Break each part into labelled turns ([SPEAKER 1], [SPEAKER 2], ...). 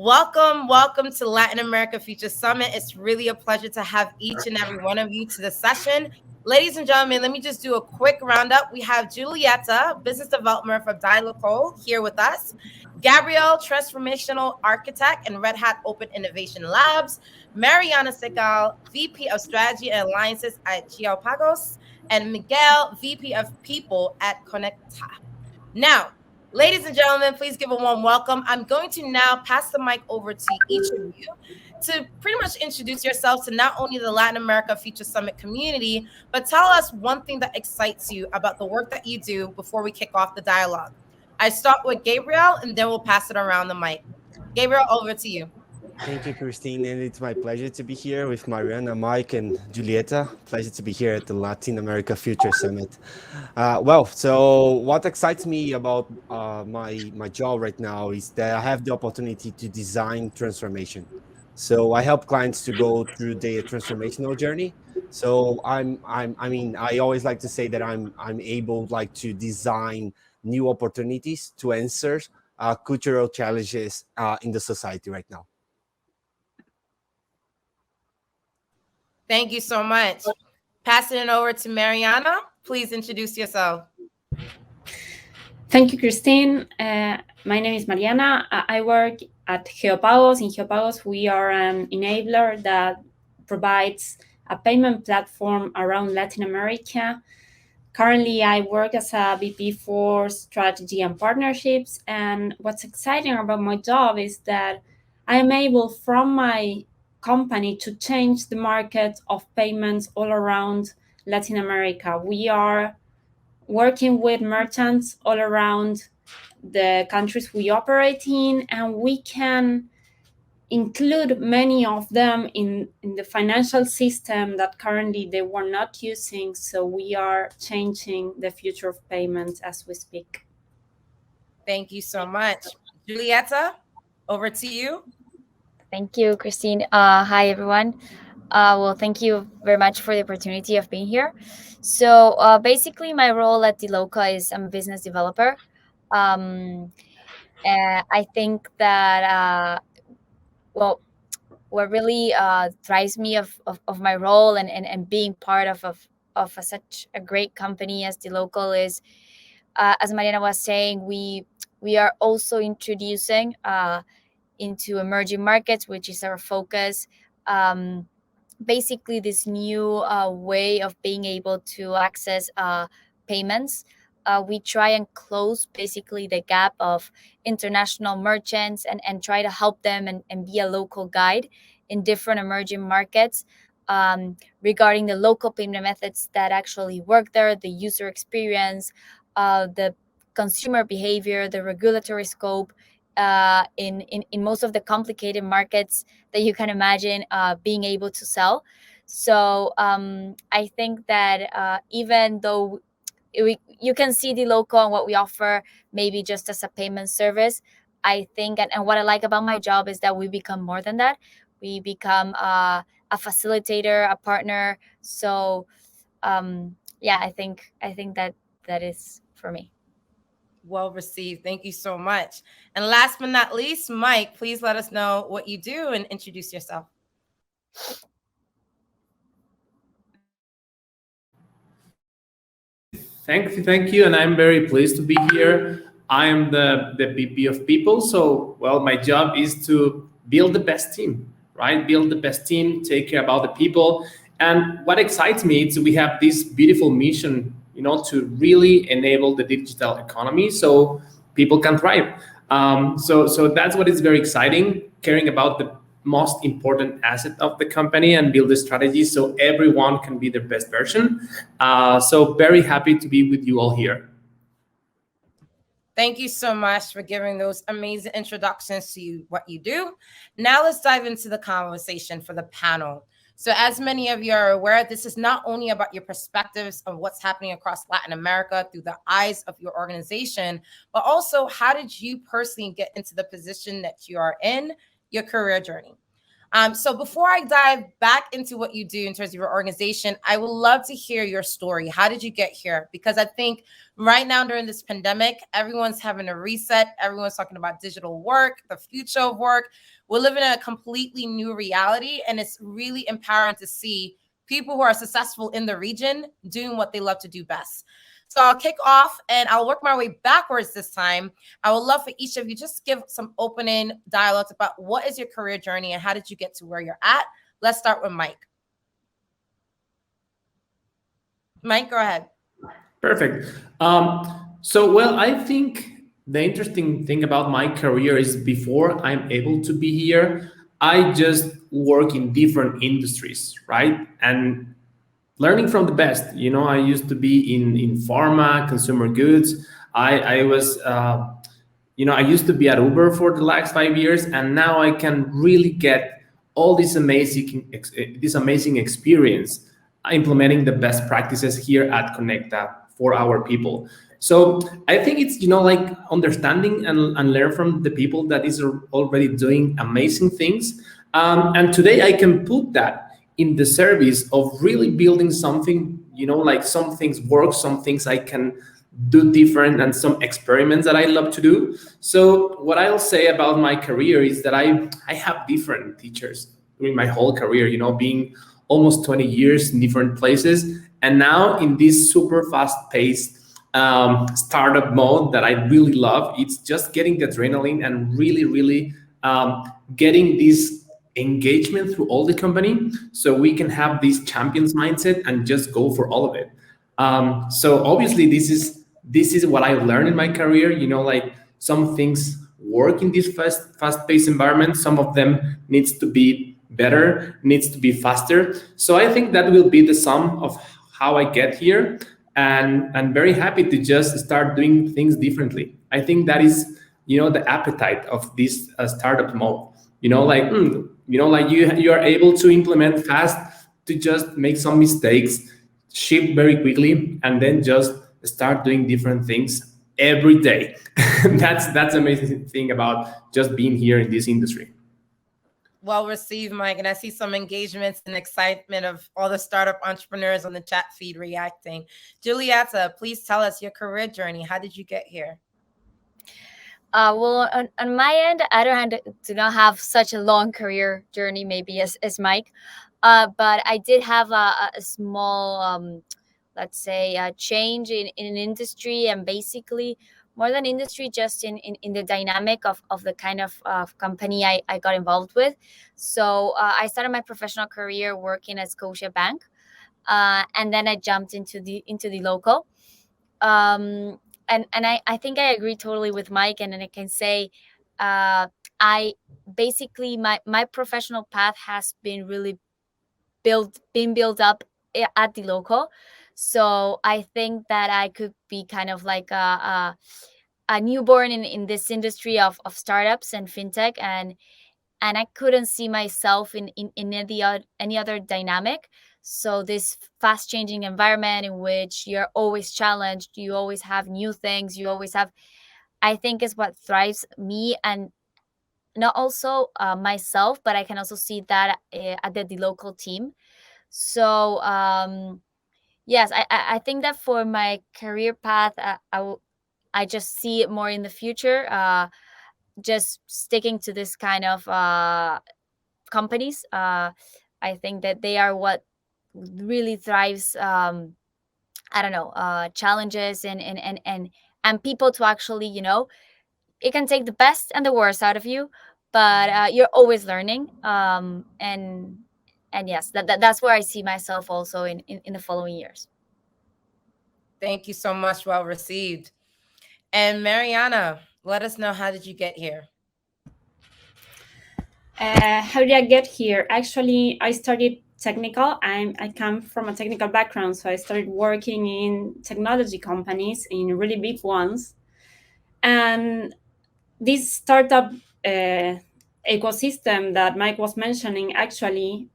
[SPEAKER 1] Welcome to Latin America Future Summit. It's really a pleasure to have each and every one of you to the session. Ladies and gentlemen, let me just do a quick roundup. We have Julieta, Business Development for Dialoco, here with us. Gabrielle, Transformational Architect and Red Hat Open Innovation Labs. Mariana Segal, VP of Strategy and Alliances at Geopagos. And Miguel, VP of People at Conecta. Now, ladies and gentlemen, please give a warm welcome. I'm going to now pass the mic over to each of you to pretty much introduce yourselves to not only the Latin America Future Summit community, but tell us one thing that excites you about the work that you do before we kick off the dialogue. I start with Gabriel, and then we'll pass it around the mic. Gabriel, over to you.
[SPEAKER 2] Thank you, Christine, and it's my pleasure to be here with Mariana, Mike, and Julieta. Pleasure to be here at the Latin America Future Summit. So what excites me about my job right now is that I have the opportunity to design transformation. So I help clients to go through their transformational journey. So I always like to say that I'm able like to design new opportunities to answer cultural challenges in the society right now.
[SPEAKER 1] Thank you so much. Passing it over to Mariana. Please introduce yourself.
[SPEAKER 3] Thank you, Christine. My name is Mariana. I work at Geopagos. In Geopagos, we are an enabler that provides a payment platform around Latin America. Currently, I work as a VP for strategy and partnerships. And what's exciting about my job is that I am able, from my company, to change the market of payments all around Latin America. We are working with merchants all around the countries we operate in, and we can include many of them in the financial system that currently they were not using. So we are changing the future of payments as we speak.
[SPEAKER 1] Thank you so much. Julieta, over to you.
[SPEAKER 4] Thank you, Christine. Hi, everyone. Well, thank you very much for the opportunity of being here. So basically, my role at DeLoca is I'm a business developer. I think that, what really drives me of my role and being part of such a great company as DeLocal is, as Mariana was saying, we are also introducing into emerging markets, which is our focus. Basically, this new way of being able to access payments. We try and close basically the gap of international merchants and try to help them and be a local guide in different emerging markets regarding the local payment methods that actually work there, the user experience, the consumer behavior, the regulatory scope, in most of the complicated markets that you can imagine being able to sell. So I think that even though you can see DeLocal and what we offer maybe just as a payment service, I think, and what I like about my job is that we become more than that. We become a facilitator, a partner. So I think that is for me.
[SPEAKER 1] Well received. Thank you so much. And last but not least, Mike, please let us know what you do and introduce yourself.
[SPEAKER 5] Thank you. And I'm very pleased to be here. I am the VP of People. So, my job is to build the best team, right? Build the best team, take care about the people. And what excites me is we have this beautiful mission, to really enable the digital economy so people can thrive. So that's what is very exciting, caring about the most important asset of the company and build a strategy so everyone can be their best version. So very happy to be with you all here.
[SPEAKER 1] Thank you so much for giving those amazing introductions to what you do. Now let's dive into the conversation for the panel. So as many of you are aware, this is not only about your perspectives of what's happening across Latin America through the eyes of your organization, but also how did you personally get into the position that you are in, your career journey. So before I dive back into what you do in terms of your organization, I would love to hear your story. How did you get here? Because I think right now during this pandemic, everyone's having a reset. Everyone's talking about digital work, the future of work. We're living in a completely new reality, and it's really empowering to see people who are successful in the region doing what they love to do best. So I'll kick off and I'll work my way backwards this time. I would love for each of you just give some opening dialogues about what is your career journey and how did you get to where you're at. Let's start with Mike. Mike, go ahead.
[SPEAKER 5] Perfect. Well, I think the interesting thing about my career is before I'm able to be here, I just work in different industries, right? And learning from the best. I used to be in pharma, consumer goods. I was, I used to be at Uber for the last 5 years, and now I can really get all this amazing experience implementing the best practices here at Connecta for our people. So I think it's like understanding and learn from the people that is already doing amazing things. And today I can put that in the service of really building something, like some things work, some things I can do different, and some experiments that I love to do. So what I'll say about my career is that I have different teachers during my whole career, being almost 20 years in different places. And now in this super fast paced startup mode that I really love, it's just getting the adrenaline and really, really getting this engagement through all the company so we can have this champions mindset and just go for all of it. So obviously this is what I learned in my career. Like some things work in this fast-paced environment. Some of them needs to be better, needs to be faster. So I think that will be the sum of how I get here, and I'm very happy to just start doing things differently. I think that is, the appetite of this startup mode. Like you are able to implement fast, to just make some mistakes, ship very quickly, and then just start doing different things every day. That's amazing thing about just being here in this industry.
[SPEAKER 1] Well received, Mike. And I see some engagements and excitement of all the startup entrepreneurs on the chat feed reacting. Julieta, please tell us your career journey. How did you get here?
[SPEAKER 4] Well, on my end, do not have such a long career journey, maybe as Mike. But I did have a small, let's say, a change in an industry, and basically more than industry, just in the dynamic of the kind of company I got involved with. So I started my professional career working at Scotia Bank, and then I jumped into the local. And I think I agree totally with Mike, and then I can say I basically my professional path has been really been built up at the local. So I think that I could be kind of like a newborn in this industry of startups and fintech, and I couldn't see myself in any other dynamic. So this fast changing environment in which you're always challenged, you always have new things, you always have, I think is what thrives me, and not also myself, but I can also see that at the local team. So yes, I think that for my career path, I just see it more in the future. Just sticking to this kind of companies. I think that they are what really thrives. I don't know, challenges and people to actually, it can take the best and the worst out of you, but you're always learning. And yes, that's where I see myself also in the following years.
[SPEAKER 1] Thank you so much. Well received. And Mariana, let us know, how did you get here?
[SPEAKER 3] How did I get here? Actually, I started technical. I come from a technical background, so I started working in technology companies, in really big ones. And this startup ecosystem that Mike was mentioning, actually,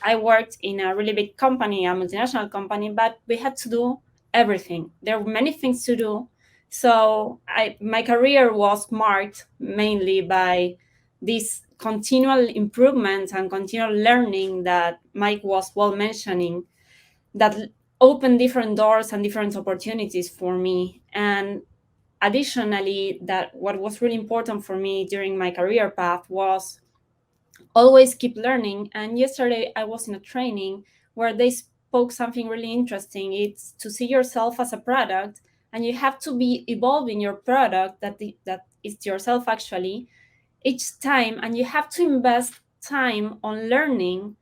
[SPEAKER 3] I worked in a really big company, a multinational company, but we had to do everything. There were many things to do. So my career was marked mainly by this continual improvement and continual learning that Mike was well mentioning, that opened different doors and different opportunities for me. And additionally, that what was really important for me during my career path was always keep learning. And yesterday I was in a training where they spoke something really interesting. It's to see yourself as a product, and you have to be evolving your product, that is yourself actually, each time, and you have to invest time on learning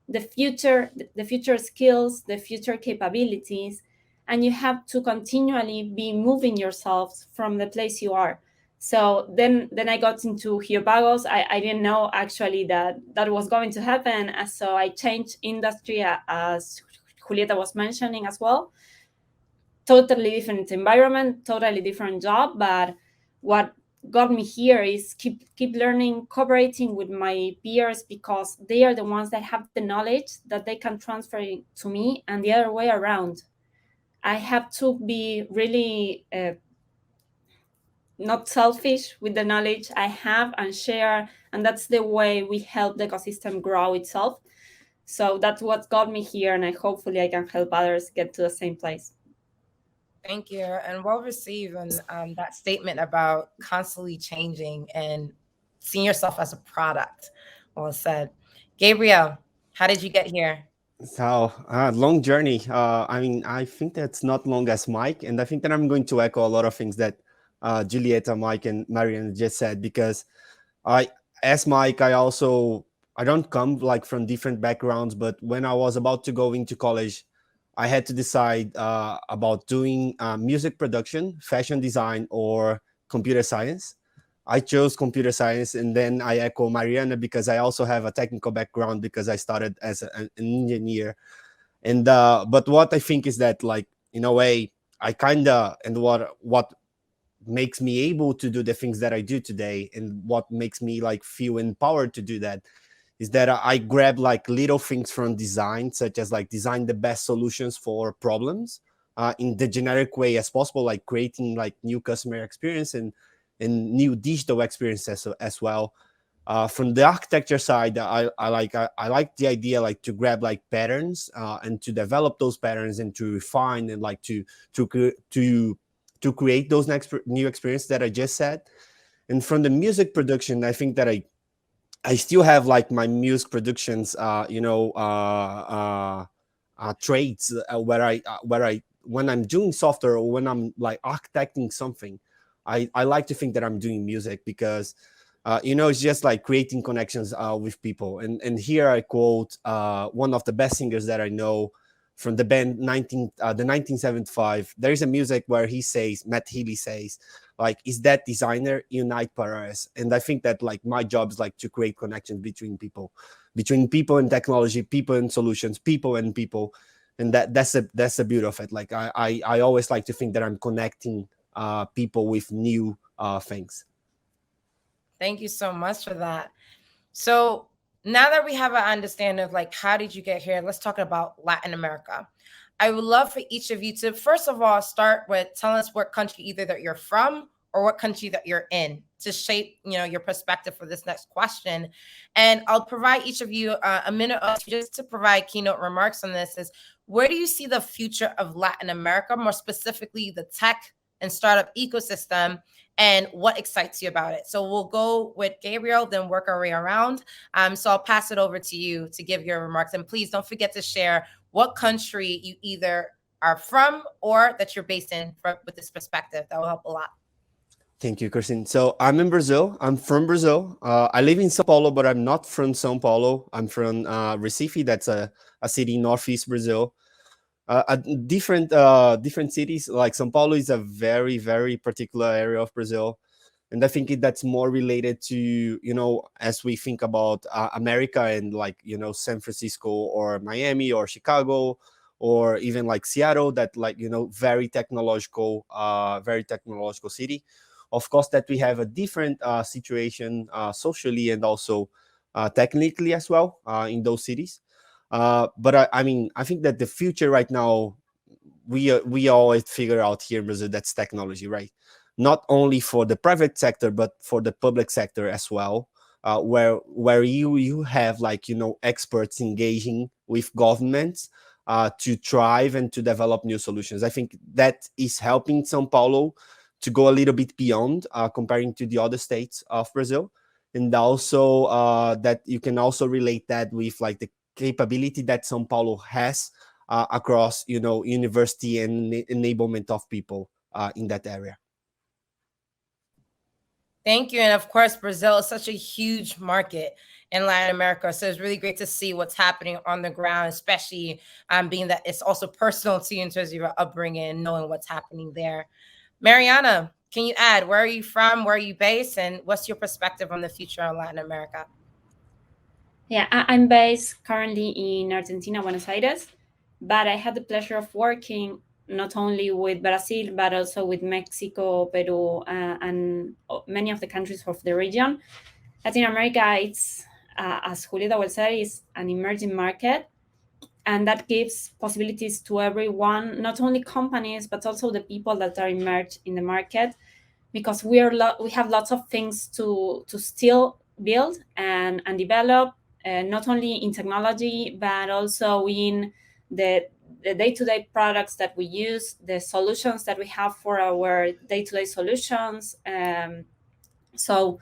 [SPEAKER 3] the future skills, the future capabilities, and you have to continually be moving yourself from the place you are. So then I got into Hiopagos. I didn't know actually that was going to happen. So I changed industry, as Julieta was mentioning as well. Totally different environment, totally different job. But what got me here is keep learning, cooperating with my peers, because they are the ones that have the knowledge that they can transfer it to me, and the other way around. I have to be really not selfish with the knowledge I have and share, and that's the way we help the ecosystem grow itself. So that's what got me here, and hopefully I can help others get to the same place.
[SPEAKER 1] Thank you, and well received. And that statement about constantly changing and seeing yourself as a product. Well said. Gabriel, how did you get here?
[SPEAKER 2] So, long journey. I mean, I think that's not long as Mike, and I think that I'm going to echo a lot of things that Julieta, Mike, and Marian just said, because I, as Mike, I don't come like from different backgrounds, but when I was about to go into college, I had to decide about doing music production, fashion design, or computer science. I chose computer science, and then I echo Mariana because I also have a technical background because I started as an engineer. And but what I think is that, like, in a way, I kind of, and what makes me able to do the things that I do today, and what makes me like feel empowered to do that, is that I grab like little things from design, such as like design the best solutions for problems in the generic way as possible, like creating like new customer experience and new digital experiences as well. From the architecture side, I like the idea like to grab like patterns and to develop those patterns and to refine and like to create those next new experiences that I just said. And from the music production, I think that I still have like my music productions, trades where I when I'm doing software or when I'm like architecting something, I like to think that I'm doing music because, it's just like creating connections with people. And here I quote one of the best singers that I know from the band 1975. There is a music where he says, Matt Healy says, like, is that designer unite Paris? And I think that like my job is like to create connections between people and technology, people and solutions, people and people. And that's the beauty of it. Like I always like to think that I'm connecting people with new things.
[SPEAKER 1] Thank you so much for that. So now that we have an understanding of like how did you get here, let's talk about Latin America. I would love for each of you to first of all start with telling us what country either that you're from or what country that you're in to shape your perspective for this next question. And I'll provide each of you a minute or two just to provide keynote remarks on this. Is where do you see the future of Latin America, more specifically the tech and startup ecosystem, and what excites you about it? So we'll go with Gabriel, then work our way around. So I'll pass it over to you to give your remarks. And please don't forget to share what country you either are from or that you're based in with this perspective. That will help a lot.
[SPEAKER 2] Thank you, Christine. So I'm in Brazil. I'm from Brazil. I live in São Paulo, but I'm not from São Paulo. I'm from Recife. That's a city in northeast Brazil. Different cities, like São Paulo is a very, very particular area of Brazil. And I think that's more related to, as we think about America and like, San Francisco or Miami or Chicago or even like Seattle, that like, very technological city. Of course, that we have a different situation socially and also technically as well in those cities. But I mean, I think that the future right now, we always figure out here in Brazil, that's technology, right? Not only for the private sector, but for the public sector as well. where you have like experts engaging with governments to thrive and to develop new solutions. I think that is helping São Paulo to go a little bit beyond comparing to the other states of Brazil, and also that you can also relate that with like the capability that São Paulo has across university and enablement of people in that area.
[SPEAKER 1] Thank you. And of course, Brazil is such a huge market in Latin America. So it's really great to see what's happening on the ground, especially being that it's also personal to you in terms of your upbringing and knowing what's happening there. Mariana, can you add, where are you from? Where are you based? And what's your perspective on the future of Latin America?
[SPEAKER 3] Yeah, I'm based currently in Argentina, Buenos Aires, but I had the pleasure of working not only with Brazil, but also with Mexico, Peru, and many of the countries of the region. Latin America, it's, as Julieta will say, is an emerging market, and that gives possibilities to everyone, not only companies, but also the people that are emerged in the market, because we have lots of things to still build and develop, not only in technology, but also in the day-to-day products that we use, the solutions that we have for our day-to-day solutions. So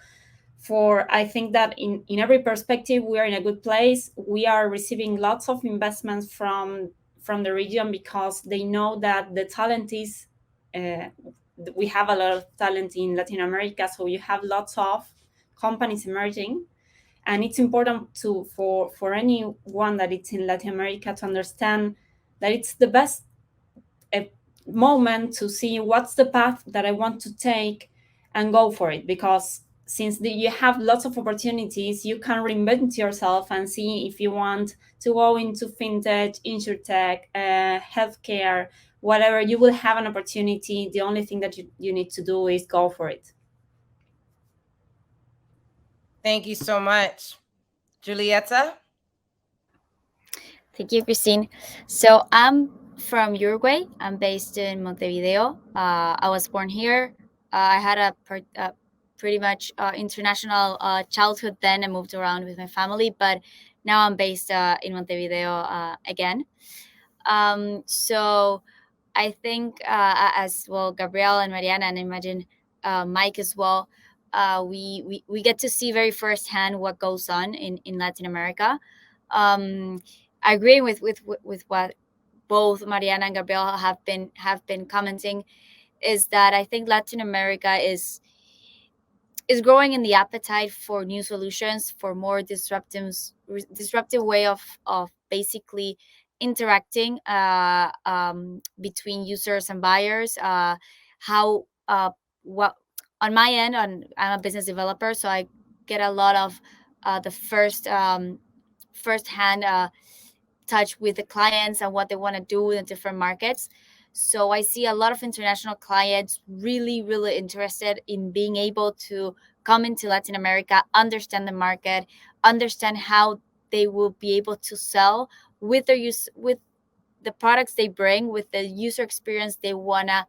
[SPEAKER 3] I think that in every perspective, we are in a good place. We are receiving lots of investments from the region because they know that the talent is, we have a lot of talent in Latin America. So you have lots of companies emerging. And it's important for anyone that it's in Latin America to understand that it's the best moment to see what's the path that I want to take and go for it. Because since you have lots of opportunities, you can reinvent yourself and see if you want to go into fintech, insurtech, healthcare, whatever. You will have an opportunity. The only thing that you need to do is go for it.
[SPEAKER 1] Thank you so much. Julieta?
[SPEAKER 4] Thank you, Christine. So I'm from Uruguay. I'm based in Montevideo. I was born here. I had a pretty much international childhood then. I moved around with my family, but now I'm based in Montevideo again. So I think as well, Gabriel and Mariana, and I imagine Mike as well, we get to see very firsthand what goes on in Latin America. I agree with what both Mariana and Gabriel have been commenting, is that I think Latin America is growing in the appetite for new solutions, for more disruptive way of basically interacting between users and buyers. What on my end, I'm a business developer, so I get a lot of the first-hand touch with the clients and what they want to do in different markets. So I see a lot of international clients really, really interested in being able to come into Latin America, understand the market, understand how they will be able to sell with their with the products they bring, with the user experience they wanna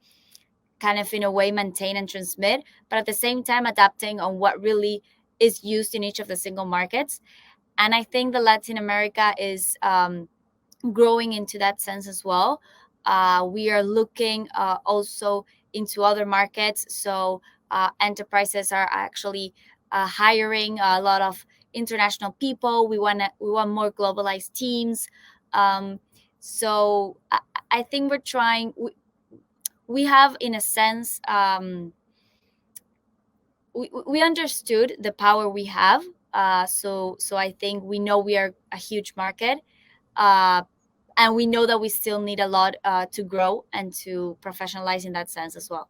[SPEAKER 4] kind of in a way maintain and transmit, but at the same time adapting on what really is used in each of the single markets. And I think the Latin America is growing into that sense as well. We are looking also into other markets. So enterprises are actually hiring a lot of international people. We want more globalized teams. So I think we're trying. We have, in a sense, we understood the power we have. So I think we know we are a huge market. And we know that we still need a lot to grow and to professionalize in that sense as well.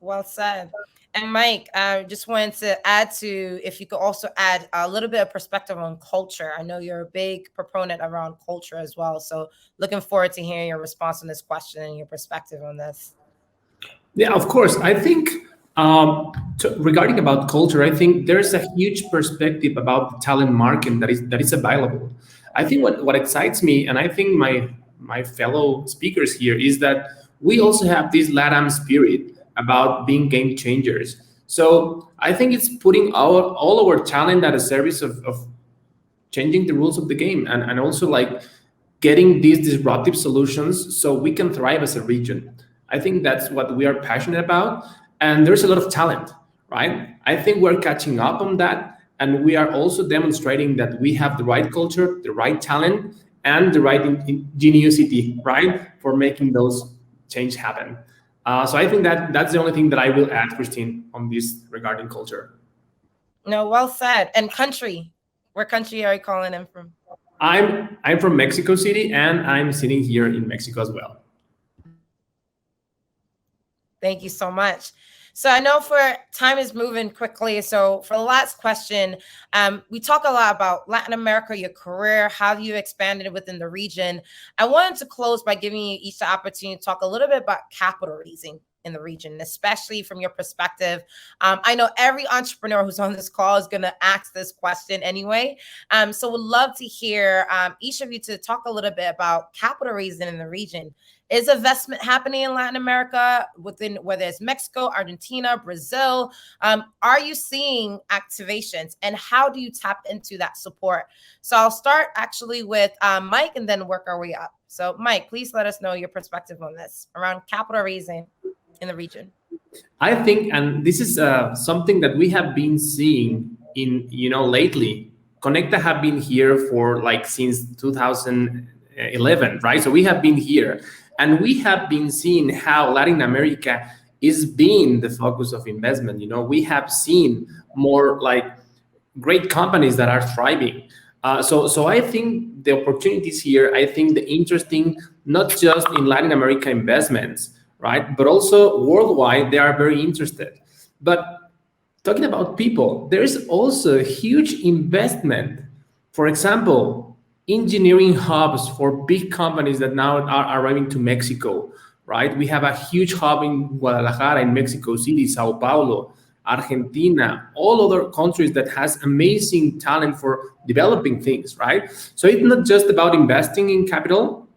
[SPEAKER 1] Well said. And Mike, I just wanted to add to, if you could also add a little bit of perspective on culture. I know you're a big proponent around culture as well. So looking forward to hearing your response on this question and your perspective on this.
[SPEAKER 5] Yeah, of course. I think regarding about culture, I think there's a huge perspective about the talent market that is available. I think what excites me, and I think my fellow speakers here, is that we also have this LATAM spirit about being game changers. So I think it's putting all our talent at a service of changing the rules of the game, and also like getting these disruptive solutions so we can thrive as a region. I think that's what we are passionate about. And there's a lot of talent, right? I think we're catching up on that. And we are also demonstrating that we have the right culture, the right talent, and the right ingenuity, right, for making those change happen. So I think that that's the only thing that I will add, Christine, on this regarding culture.
[SPEAKER 1] No, well said. And country. Where country are you calling in from?
[SPEAKER 5] I'm from Mexico City, and I'm sitting here in Mexico as well.
[SPEAKER 1] Thank you so much. So I know for time is moving quickly. So for the last question, we talk a lot about Latin America, your career, how you expanded within the region. I wanted to close by giving you each the opportunity to talk a little bit about capital raising in the region, especially from your perspective. I know every entrepreneur who's on this call is going to ask this question anyway. So would love to hear each of you to talk a little bit about capital raising in the region. Is investment happening in Latin America within whether it's Mexico, Argentina, Brazil? Are you seeing activations, and how do you tap into that support? So I'll start actually with Mike and then work our way up. So Mike, please let us know your perspective on this around capital raising in the region.
[SPEAKER 5] I think, and this is something that we have been seeing in, lately. Conecta have been here for like since 2011, right? So we have been here, and we have been seeing how Latin America is being the focus of investment. We have seen more like great companies that are thriving. So I think the opportunities here, I think the interesting, not just in Latin America investments, right, but also worldwide, they are very interested. But talking about people, there is also a huge investment. For example, engineering hubs for big companies that now are arriving to Mexico, right? We have a huge hub in Guadalajara, in Mexico City, Sao Paulo, Argentina, all other countries that has amazing talent for developing things, right? So it's not just about investing in capital,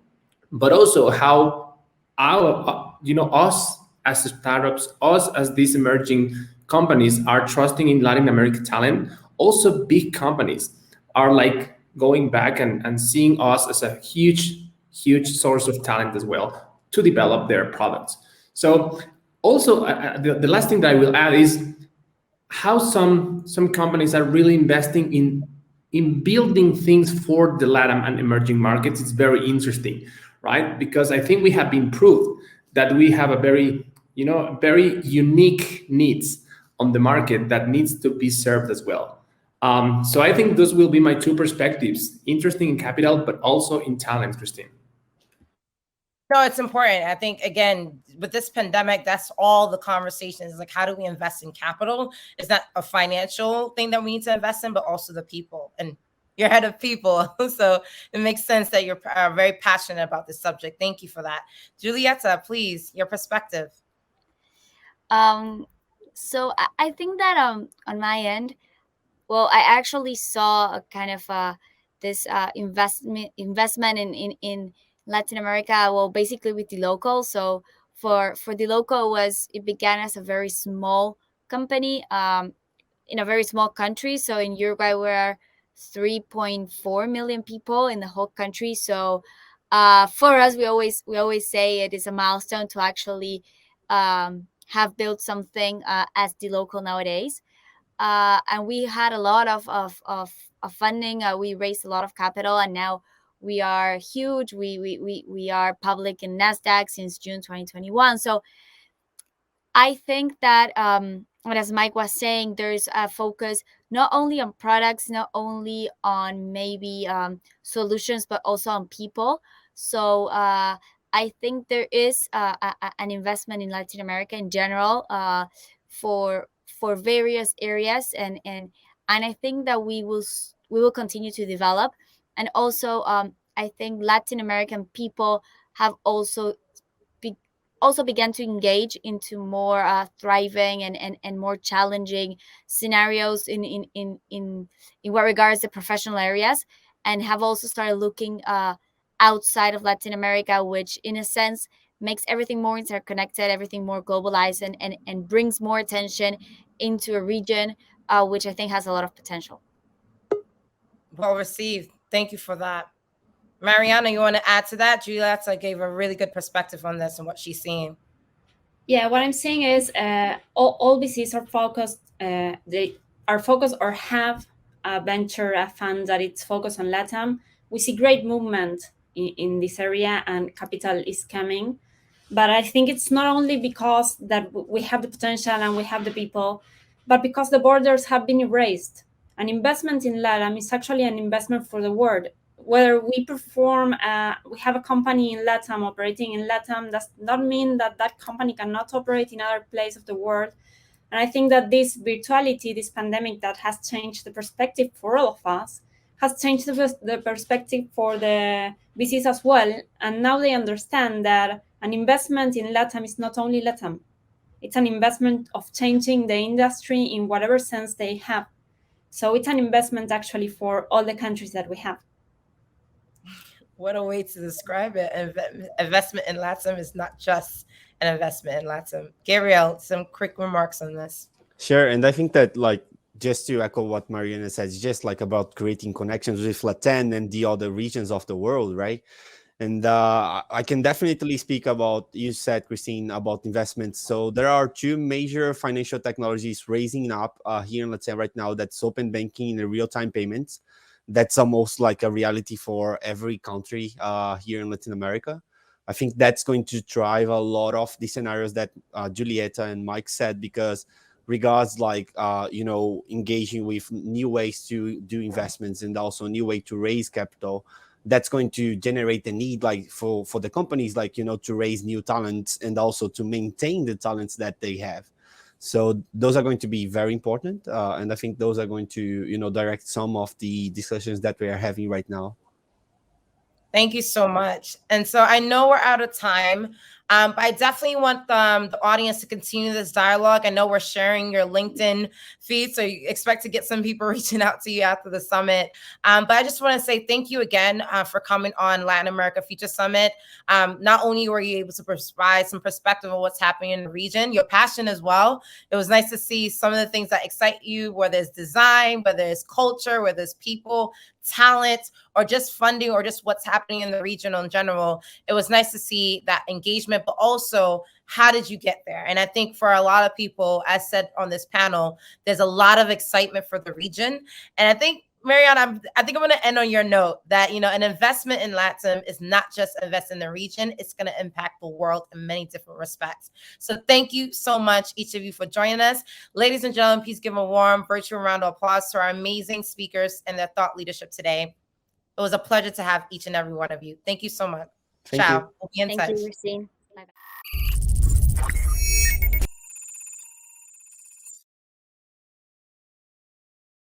[SPEAKER 5] but also how us as startups, us as these emerging companies are trusting in Latin American talent. Also, big companies are like going back and seeing us as a huge source of talent as well to develop their products. So also, the last thing that I will add is how some companies are really investing in building things for the LATAM and emerging markets. It's very interesting, right? Because I think we have been proved that we have a very unique needs on the market that needs to be served as well. So I think those will be my two perspectives: interesting in capital, but also in talent, Christine.
[SPEAKER 1] No, it's important. I think, again, with this pandemic, that's all the conversations. Like, how do we invest in capital? It's not a financial thing that we need to invest in, but also the people. And you're head of people. So it makes sense that you're very passionate about this subject. Thank you for that. Julieta, please, your perspective.
[SPEAKER 4] So I think that on my end, well, I actually saw a kind of this investment in Latin America. Well, basically with the local. So for the local, it began as a very small company in a very small country. So in Uruguay, we're 3.4 million people in the whole country. So for us, we always say it is a milestone to actually have built something as the local nowadays. And we had a lot of funding. We raised a lot of capital, and now we are huge. We are public in NASDAQ since June 2021. So I think that, as Mike was saying, there's a focus not only on products, not only on maybe solutions, but also on people. So I think there is an investment in Latin America in general for various areas, and I think that we will continue to develop. And also, I think Latin American people have also began to engage into more thriving and more challenging scenarios in what regards the professional areas, and have also started looking outside of Latin America, which in a sense makes everything more interconnected, everything more globalized, and brings more attention into a region, which I think has a lot of potential.
[SPEAKER 1] Well received. Thank you for that. Mariana, you want to add to that? Julieta gave a really good perspective on this and what she's seeing.
[SPEAKER 3] Yeah, what I'm saying is all VCs are focused. They are focused or have a venture, a fund that it's focused on LATAM. We see great movement in this area, and capital is coming. But I think it's not only because that we have the potential and we have the people, but because the borders have been erased. An investment in LATAM is actually an investment for the world. Whether we perform, we have a company in LATAM operating in LATAM, does not mean that that company cannot operate in other places of the world. And I think that this virtuality, this pandemic that has changed the perspective for all of us, has changed the perspective for the VCs as well. And now they understand that an investment in LATAM is not only LATAM. It's an investment of changing the industry in whatever sense they have. So it's an investment actually for all the countries that we have.
[SPEAKER 1] What a way to describe it. Investment in LATAM is not just an investment in LATAM. Gabriel, some quick remarks on this.
[SPEAKER 2] Sure, and I think that like just to echo what Mariana said, it's just like about creating connections with Latin and the other regions of the world, right? And I can definitely speak about, you said, Christine, about investments. So there are two major financial technologies raising up here in Latin right now. That's open banking and real-time payments. That's almost like a reality for every country here in Latin America. I think that's going to drive a lot of the scenarios that Julieta and Mike said, because regards like engaging with new ways to do investments and also a new way to raise capital, that's going to generate the need like for the companies, like to raise new talents and also to maintain the talents that they have. So those are going to be very important, and I think those are going to direct some of the discussions that we are having right now.
[SPEAKER 1] Thank you so much. And so I know we're out of time, but I definitely want the audience to continue this dialogue. I know we're sharing your LinkedIn feed, so you expect to get some people reaching out to you after the summit. But I just want to say thank you again for coming on Latin America Future Summit. Not only were you able to provide some perspective on what's happening in the region, your passion as well. It was nice to see some of the things that excite you, whether it's design, whether it's culture, whether it's people, talent, or just funding, or just what's happening in the region in general. It was nice to see that engagement, but also how did you get there? And I think for a lot of people, as said on this panel, there's a lot of excitement for the region. And I think, Mariana, I think I'm going to end on your note that, an investment in LATAM is not just invest in the region. It's going to impact the world in many different respects. So thank you so much, each of you, for joining us. Ladies and gentlemen, please give a warm virtual round of applause to our amazing speakers and their thought leadership today. It was a pleasure to have each and every one of you. Thank you so much.
[SPEAKER 2] Thank
[SPEAKER 1] Ciao.
[SPEAKER 2] you.
[SPEAKER 1] We'll be in
[SPEAKER 4] Thank
[SPEAKER 1] touch.
[SPEAKER 4] you, Christine. Bye-bye.